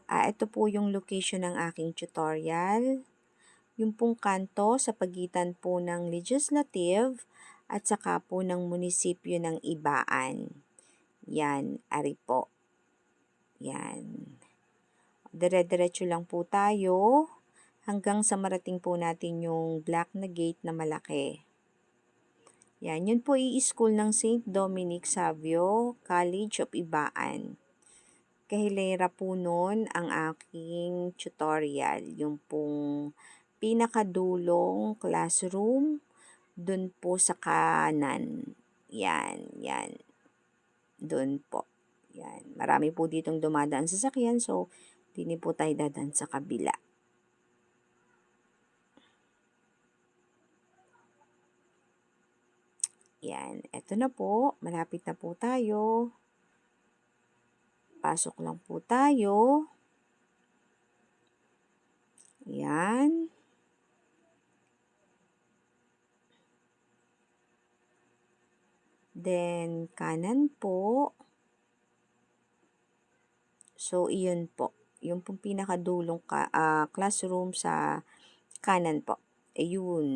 Ito po yung location ng aking tutorial. Yung pong kanto sa pagitan po ng legislative at saka po ng munisipyo ng Ibaan. Yan, ari po. Yan. Dire-diretso lang po tayo hanggang sa marating po natin yung black na gate na malaki. Yan, yun po i-school ng St. Dominic Savio College of Ibaan. Kahilera po nun ang aking tutorial, yung pong pinakadulong classroom, dun po sa kanan. Yan, yan. Dun po. Yan. Marami po ditong dumadaan sasakyan, so hindi po tayo dadaan sa kabila. Yan. Eto na po. Malapit na po tayo. Pasok lang po tayo. Yan. Then, kanan po. So, iyon po. Yung pong pinakadulong classroom sa kanan po. Ayun.